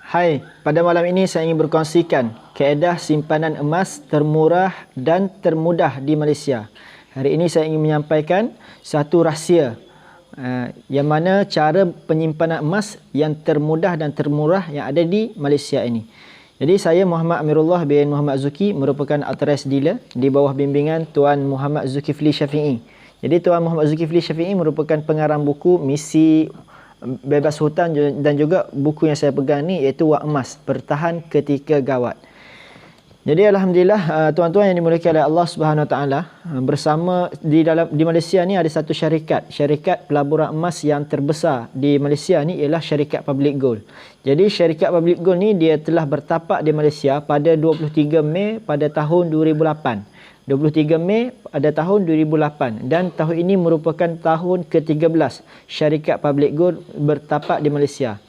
Hai, pada malam ini saya ingin berkongsikan kaedah simpanan emas termurah dan termudah di Malaysia. Hari ini saya ingin menyampaikan satu rahsia yang mana cara penyimpanan emas yang termudah dan termurah yang ada di Malaysia ini. Jadi saya Muhammad Amirullah bin Muhammad Zuki merupakan authorized dealer di bawah bimbingan Tuan Muhammad Zulkifli Syafi'i. Jadi Tuan Muhammad Zulkifli Syafi'i merupakan pengarang buku Misi Bebas Hutang dan juga buku yang saya pegang ni iaitu Wak Emas, Bertahan Ketika Gawat. Jadi alhamdulillah tuan-tuan yang dimuliakan oleh Allah Subhanahu Wa Taala, bersama di Malaysia ni ada satu syarikat pelaburan emas yang terbesar di Malaysia ni ialah syarikat Public Gold. Jadi syarikat Public Gold ni dia telah bertapak di Malaysia pada 23 Mei pada tahun 2008. 23 Mei pada tahun 2008 dan tahun ini merupakan tahun ke-13 syarikat Public Gold bertapak di Malaysia.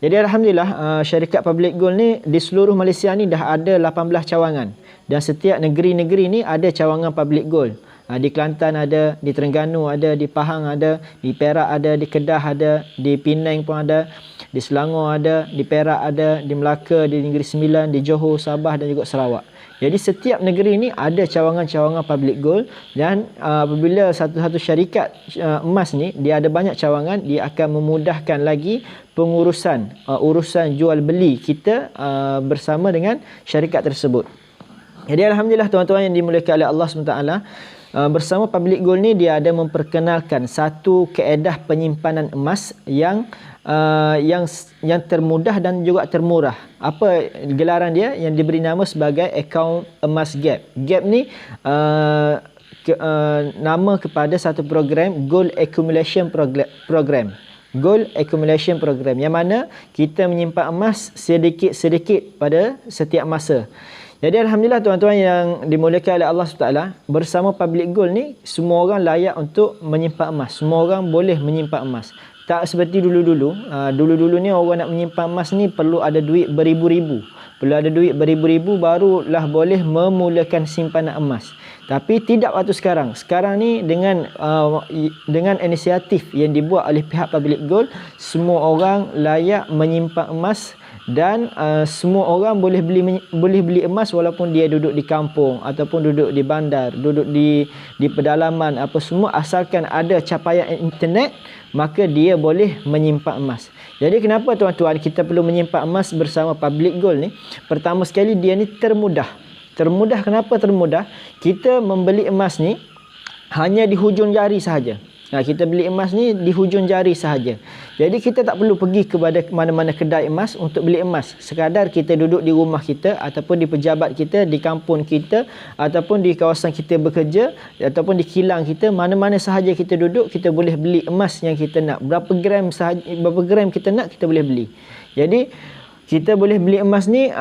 Jadi alhamdulillah syarikat Public Gold ni di seluruh Malaysia ni dah ada 18 cawangan dan setiap negeri-negeri ni ada cawangan Public Gold. Di Kelantan ada, di Terengganu ada, di Pahang ada, di Perak ada, di Kedah ada, di Penang pun ada, di Selangor ada, di Perak ada, di Melaka, di Negeri Sembilan, di Johor, Sabah dan juga Sarawak. Jadi setiap negeri ini ada cawangan-cawangan Public Gold dan apabila satu-satu syarikat emas ni dia ada banyak cawangan, dia akan memudahkan lagi pengurusan urusan jual beli kita bersama dengan syarikat tersebut. Jadi alhamdulillah tuan-tuan yang dimuliakan oleh Allah SWT, bersama Public Gold ni dia ada memperkenalkan satu kaedah penyimpanan emas yang termudah dan juga termurah. Apa gelaran dia yang diberi nama sebagai akaun emas gap. Gap ni nama kepada satu program Gold Accumulation Program. Gold Accumulation Program yang mana kita menyimpan emas sedikit-sedikit pada setiap masa. Jadi alhamdulillah tuan-tuan yang dimuliakan oleh Allah SWT, bersama Public Gold ni semua orang layak untuk menyimpan emas. Semua orang boleh menyimpan emas. Tak seperti dulu-dulu. Dulu-dulu ni orang nak menyimpan emas ni perlu ada duit beribu-ribu. Perlu ada duit beribu-ribu barulah boleh memulakan simpanan emas. Tapi tidak waktu sekarang. Sekarang ni dengan inisiatif yang dibuat oleh pihak Public Gold, semua orang layak menyimpan emas dan semua orang boleh beli emas walaupun dia duduk di kampung ataupun duduk di bandar, duduk di pedalaman apa semua, asalkan ada capaian internet maka dia boleh menyimpan emas. Jadi kenapa tuan-tuan kita perlu menyimpan emas bersama Public Gold ni? Pertama sekali dia ni termudah. Termudah kenapa termudah? Kita membeli emas ni hanya di hujung jari sahaja. Kita beli emas ni di hujung jari sahaja. Jadi kita tak perlu pergi kepada mana-mana kedai emas untuk beli emas. Sekadar kita duduk di rumah kita ataupun di pejabat kita, di kampung kita ataupun di kawasan kita bekerja ataupun di kilang kita, mana-mana sahaja kita duduk, kita boleh beli emas yang kita nak. Berapa gram kita nak, kita boleh beli. Jadi kita boleh beli emas ni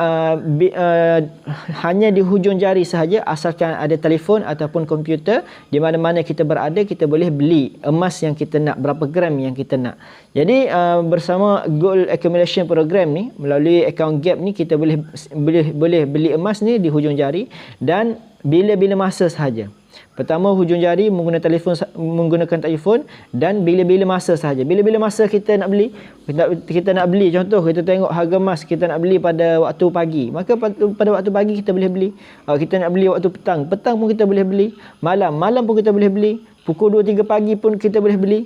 hanya di hujung jari sahaja, asalkan ada telefon ataupun komputer. Di mana-mana kita berada, kita boleh beli emas yang kita nak, berapa gram yang kita nak. Jadi bersama Gold Accumulation Program ni, melalui akaun Gap ni, kita boleh beli emas ni di hujung jari dan bila-bila masa sahaja. Pertama hujung jari menggunakan telefon dan bila-bila masa sahaja. Bila-bila masa kita nak beli, contoh kita tengok harga emas kita nak beli pada waktu pagi, maka pada waktu pagi kita boleh beli. Kita nak beli waktu petang pun kita boleh beli. Malam pun kita boleh beli. Pukul 2-3 pagi pun kita boleh beli.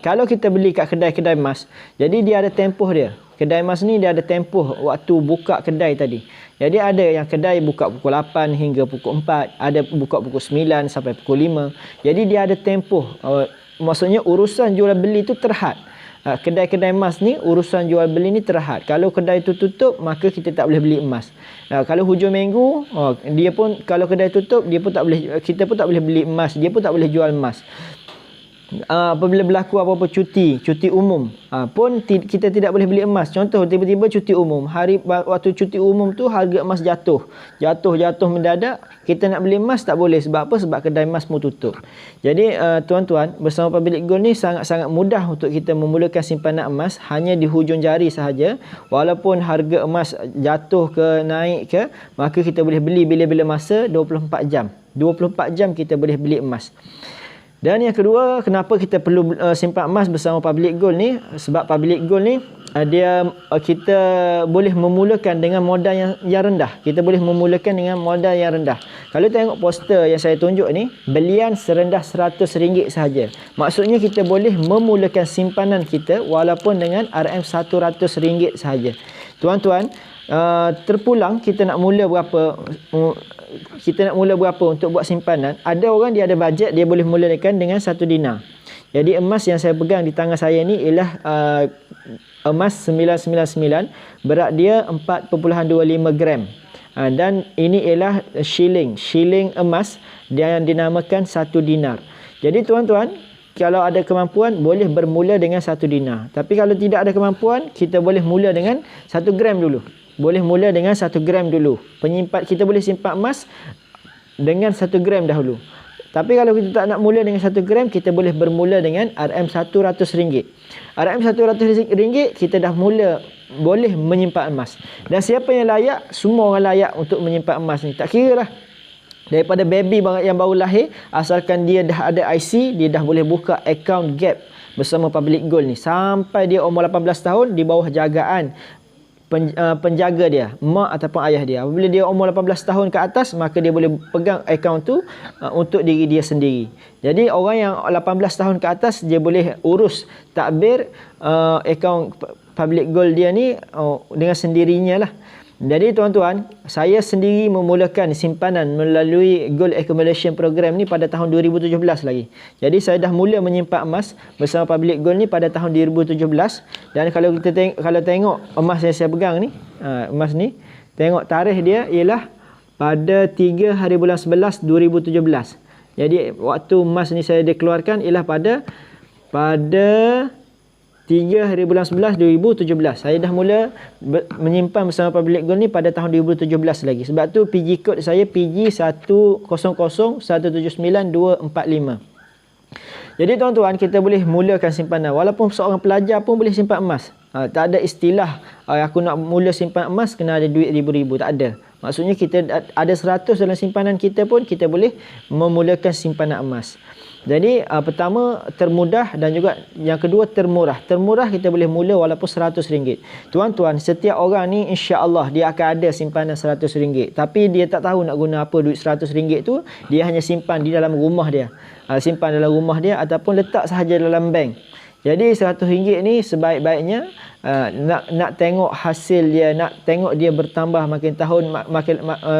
Kalau kita beli kat kedai-kedai emas, jadi dia ada tempoh dia. Kedai emas ni dia ada tempoh waktu buka kedai tadi. Jadi ada yang kedai buka pukul 8 hingga pukul 4, ada buka pukul 9 sampai pukul 5. Jadi dia ada tempoh. Maksudnya urusan jual beli tu terhad. Kedai-kedai emas ni urusan jual beli ni terhad. Kalau kedai tu tutup, maka kita tak boleh beli emas. Kalau hujung minggu, kalau kedai tutup, kita pun tak boleh beli emas, dia pun tak boleh jual emas. Apabila berlaku apa-apa cuti umum pun kita tidak boleh beli emas. Contoh tiba-tiba cuti umum, waktu cuti umum tu harga emas jatuh mendadak, kita nak beli emas tak boleh. Sebab apa? Sebab kedai emas pun tutup. Jadi tuan-tuan, bersama Public Gold ni sangat-sangat mudah untuk kita memulakan simpanan emas hanya di hujung jari sahaja. Walaupun harga emas jatuh ke naik ke, maka kita boleh beli bila-bila masa, 24 jam. 24 jam kita boleh beli emas. Dan yang kedua, kenapa kita perlu simpan emas bersama Public Gold ni? Sebab Public Gold ni kita boleh memulakan dengan modal yang rendah. Kita boleh memulakan dengan modal yang rendah. Kalau tengok poster yang saya tunjuk ni, belian serendah RM100 sahaja. Maksudnya kita boleh memulakan simpanan kita walaupun dengan RM100 sahaja. Tuan-tuan, terpulang kita nak mula berapa? Kita nak mula berapa untuk buat simpanan? Ada orang dia ada bajet, dia boleh mulakan dengan 1 dinar. Jadi emas yang saya pegang di tangan saya ni ialah emas 999, berat dia 4.25 gram. Dan ini ialah shilling emas yang dinamakan 1 dinar. Jadi tuan-tuan, kalau ada kemampuan boleh bermula dengan 1 dinar. Tapi kalau tidak ada kemampuan, kita boleh mula dengan 1 gram dulu. Boleh mula dengan 1 gram dulu. Kita boleh simpan emas dengan 1 gram dahulu. Tapi kalau kita tak nak mula dengan 1 gram, kita boleh bermula dengan RM100. RM100 kita dah mula boleh menyimpan emas. Dan siapa yang layak? Semua orang layak untuk menyimpan emas ni. Tak kira lah. Daripada baby yang baru lahir, asalkan dia dah ada IC, dia dah boleh buka account Gap bersama Public Gold ni. Sampai dia umur 18 tahun di bawah jagaan penjaga dia, mak ataupun ayah dia. Apabila dia umur 18 tahun ke atas, maka dia boleh pegang akaun tu untuk diri dia sendiri. Jadi orang yang 18 tahun ke atas, dia boleh urus takbir akaun Public Gold dia ni dengan sendirinya lah. Jadi tuan-tuan, saya sendiri memulakan simpanan melalui Gold Accumulation Program ni pada tahun 2017 lagi. Jadi saya dah mula menyimpan emas bersama Public Gold ni pada tahun 2017. Dan kalau kita tengok emas yang saya pegang ni, emas ni, tengok tarikh dia ialah pada 3 hari bulan 11 2017. Jadi waktu emas ni saya dikeluarkan ialah pada 3 hari bulan 11 2017. Saya dah mula menyimpan bersama Public Gold ni pada tahun 2017 lagi. Sebab tu PG code saya PG100179 245. Jadi tuan-tuan, kita boleh mulakan simpanan. Walaupun seorang pelajar pun boleh simpan emas. Tak ada istilah aku nak mula simpan emas kena ada duit ribu-ribu. Tak ada. Maksudnya kita ada 100 dalam simpanan kita pun kita boleh memulakan simpanan emas. Jadi pertama termudah dan juga yang kedua termurah. Termurah kita boleh mula walaupun RM100. Tuan-tuan, setiap orang ni insya-Allah dia akan ada simpanan RM100. Tapi dia tak tahu nak guna apa duit RM100 tu. Dia hanya simpan di dalam rumah dia. Simpan dalam rumah dia ataupun letak sahaja dalam bank. Jadi RM100 ni sebaik-baiknya nak tengok hasil dia, nak tengok dia bertambah makin tahun,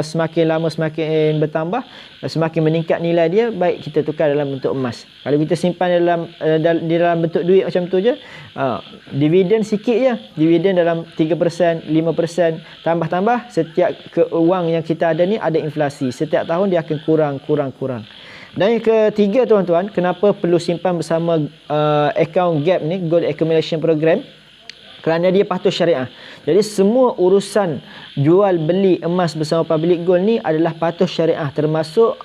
semakin lama semakin bertambah, semakin meningkat nilai dia, baik kita tukar dalam bentuk emas. Kalau kita simpan di dalam bentuk duit macam tu je, dividen sikit je, dividen dalam 3%, 5%, tambah-tambah, setiap wang yang kita ada ni ada inflasi. Setiap tahun dia akan kurang. Dan yang ketiga tuan-tuan, kenapa perlu simpan bersama akaun Gap ni, Gold Accumulation Program? Kerana dia patuh syariah. Jadi semua urusan jual beli emas bersama Public Gold ni adalah patuh syariah, termasuk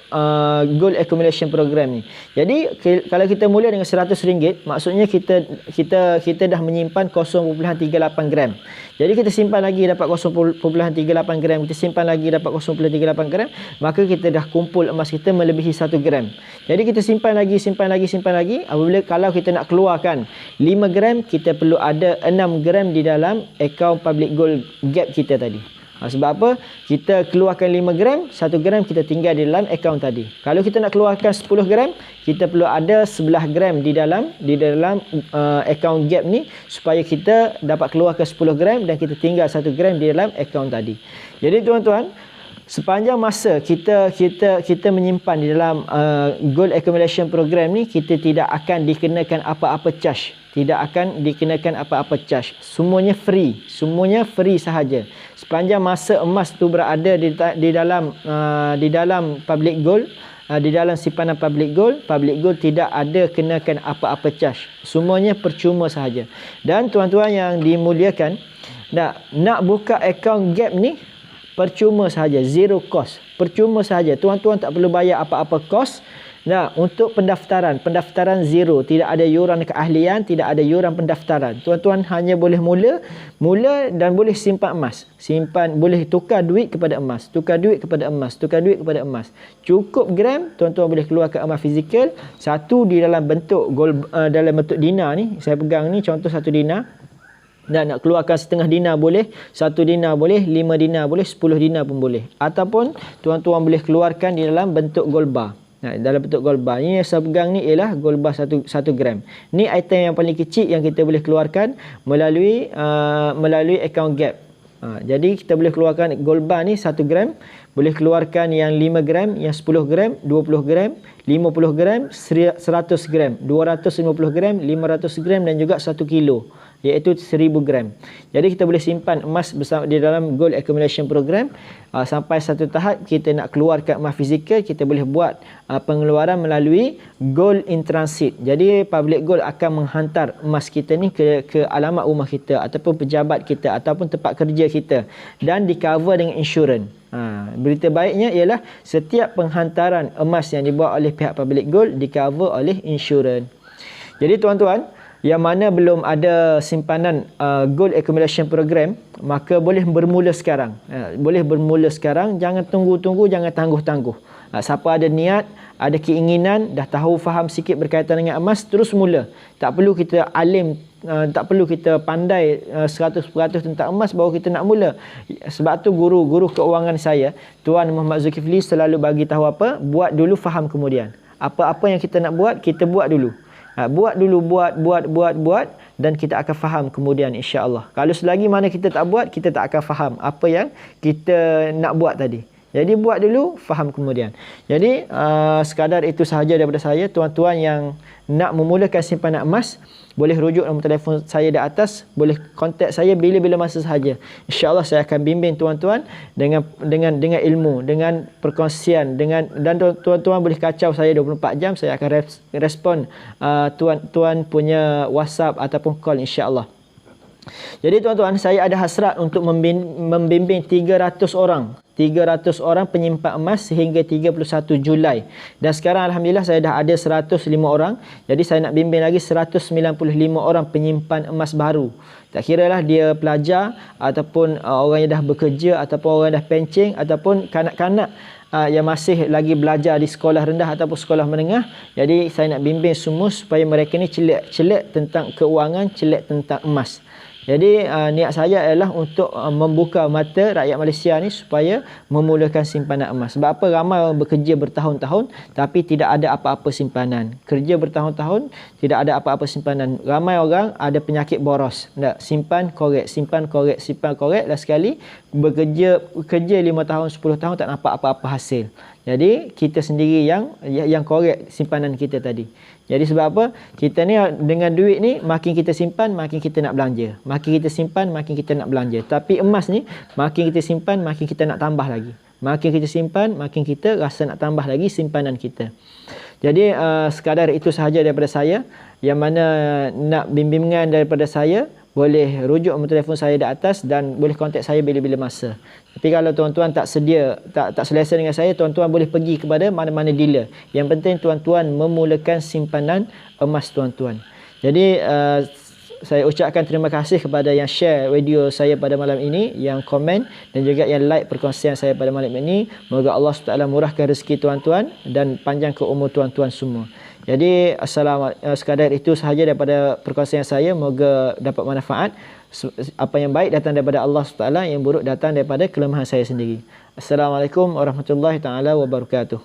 Gold Accumulation Program ni. Jadi kalau kita mula dengan RM100, maksudnya kita dah menyimpan 0.38 gram. Jadi kita simpan lagi dapat 0.38 gram, kita simpan lagi dapat 0.38 gram, maka kita dah kumpul emas kita melebihi 1 gram. Jadi kita simpan lagi. Apabila kalau kita nak keluarkan 5 gram, kita perlu ada 6 gram di dalam akaun Public Gold Gap kita tadi. Sebab apa? Kita keluarkan 5 gram, 1 gram kita tinggal di dalam akaun tadi. Kalau kita nak keluarkan 10 gram, kita perlu ada 11 gram di dalam akaun Gap ni supaya kita dapat keluarkan 10 gram dan kita tinggal 1 gram di dalam akaun tadi. Jadi tuan-tuan, sepanjang masa kita menyimpan di dalam Gold Accumulation Program ni, kita tidak akan dikenakan apa-apa charge. Tidak akan dikenakan apa-apa charge. Semuanya free sahaja. Sepanjang masa emas tu berada di dalam Public Gold, di dalam simpanan Public Gold tidak ada kenakan apa-apa charge. Semuanya percuma sahaja. Dan tuan-tuan yang dimuliakan, nak buka akaun Gap ni percuma sahaja, zero cost. Percuma sahaja. Tuan-tuan tak perlu bayar apa-apa cost. Untuk pendaftaran zero, tidak ada yuran keahlian, tidak ada yuran pendaftaran. Tuan-tuan hanya boleh mula dan boleh simpan emas. Boleh tukar duit kepada emas. Cukup gram, tuan-tuan boleh keluarkan emas fizikal, satu di dalam bentuk gold, dalam bentuk dinar ni. Saya pegang ni contoh 1 dinar. Dan nak keluarkan setengah dinar boleh, 1 dinar boleh, 5 dinar boleh, 10 dinar pun boleh. Ataupun tuan-tuan boleh keluarkan di dalam bentuk gold bar. Dalam bentuk gold bar. Ini yang saya pegang ni ialah gold bar 1 gram. Ni item yang paling kecil yang kita boleh keluarkan melalui account Gap. Jadi kita boleh keluarkan gold bar ni 1 gram. Boleh keluarkan yang 5 gram, yang 10 gram, 20 gram, 50 gram, 100 gram, 250 gram, 500 gram dan juga 1 kilo. Iaitu 1000 gram. Jadi kita boleh simpan emas bersama di dalam Gold Accumulation Program. Sampai satu tahap kita nak keluarkan emas fizikal, kita boleh buat pengeluaran melalui Gold in Transit. Jadi Public Gold akan menghantar emas kita ni ke alamat rumah kita ataupun pejabat kita ataupun tempat kerja kita dan di cover dengan insurans. Berita baiknya ialah setiap penghantaran emas yang dibuat oleh pihak Public Gold di cover oleh insurans. Jadi tuan-tuan, yang mana belum ada simpanan Gold Accumulation Program, maka boleh bermula sekarang. Boleh bermula sekarang, jangan tunggu-tunggu, jangan tangguh-tangguh. Siapa ada niat, ada keinginan, dah tahu faham sikit berkaitan dengan emas, terus mula. Tak perlu kita alim, tak perlu kita pandai 100% tentang emas baru kita nak mula. Sebab tu guru keuangan saya, Tuan Muhammad Zulkifli, selalu bagi tahu apa? Buat dulu, faham kemudian. Apa-apa yang kita nak buat, kita buat dulu. Buat dulu, buat dan kita akan faham kemudian insya-Allah. Kalau selagi mana kita tak buat, kita tak akan faham apa yang kita nak buat tadi. Jadi buat dulu, faham kemudian. Jadi sekadar itu sahaja daripada saya. Tuan-tuan yang nak memulakan simpanan emas, boleh rujuk nombor telefon saya di atas, boleh kontak saya bila-bila masa sahaja. Insya-Allah saya akan bimbing tuan-tuan dengan ilmu, dengan perkongsian, dan tuan-tuan boleh kacau saya 24 jam, saya akan respon tuan-tuan punya WhatsApp ataupun call insya-Allah. Jadi tuan-tuan, saya ada hasrat untuk membimbing 300 orang penyimpan emas sehingga 31 Julai. Dan sekarang alhamdulillah saya dah ada 105 orang. Jadi saya nak bimbing lagi 195 orang penyimpan emas baru. Tak kiralah dia pelajar ataupun orang yang dah bekerja ataupun orang yang dah pencing ataupun kanak-kanak yang masih lagi belajar di sekolah rendah ataupun sekolah menengah. Jadi saya nak bimbing semua supaya mereka ni celik tentang keuangan, celik tentang emas. Jadi niat saya adalah untuk membuka mata rakyat Malaysia ni supaya memulakan simpanan emas. Sebab apa? Ramai orang bekerja bertahun-tahun tapi tidak ada apa-apa simpanan. Kerja bertahun-tahun tidak ada apa-apa simpanan. Ramai orang ada penyakit boros. Simpan korek, simpan korek, simpan korek. Last sekali kerja 5 tahun, 10 tahun tak nampak apa-apa hasil. Jadi kita sendiri yang korek simpanan kita tadi. Jadi sebab apa? Kita ni dengan duit ni makin kita simpan makin kita nak belanja. Makin kita simpan makin kita nak belanja. Tapi emas ni makin kita simpan makin kita nak tambah lagi. Makin kita simpan makin kita rasa nak tambah lagi simpanan kita. Jadi sekadar itu sahaja daripada saya. Yang mana nak bimbingan daripada saya, boleh rujuk nombor telefon saya di atas dan boleh kontak saya bila-bila masa. Tapi kalau tuan-tuan tak selesa dengan saya, tuan-tuan boleh pergi kepada mana-mana dealer. Yang penting tuan-tuan memulakan simpanan emas tuan-tuan. Jadi saya ucapkan terima kasih kepada yang share video saya pada malam ini, yang komen dan juga yang like perkongsian saya pada malam ini. Moga Allah SWT murahkan rezeki tuan-tuan dan panjangkan umur tuan-tuan semua. Jadi sekadar itu sahaja daripada perkongsian saya. Moga dapat manfaat. Apa yang baik datang daripada Allah SWT, yang buruk datang daripada kelemahan saya sendiri. Assalamualaikum warahmatullahi taala wabarakatuh.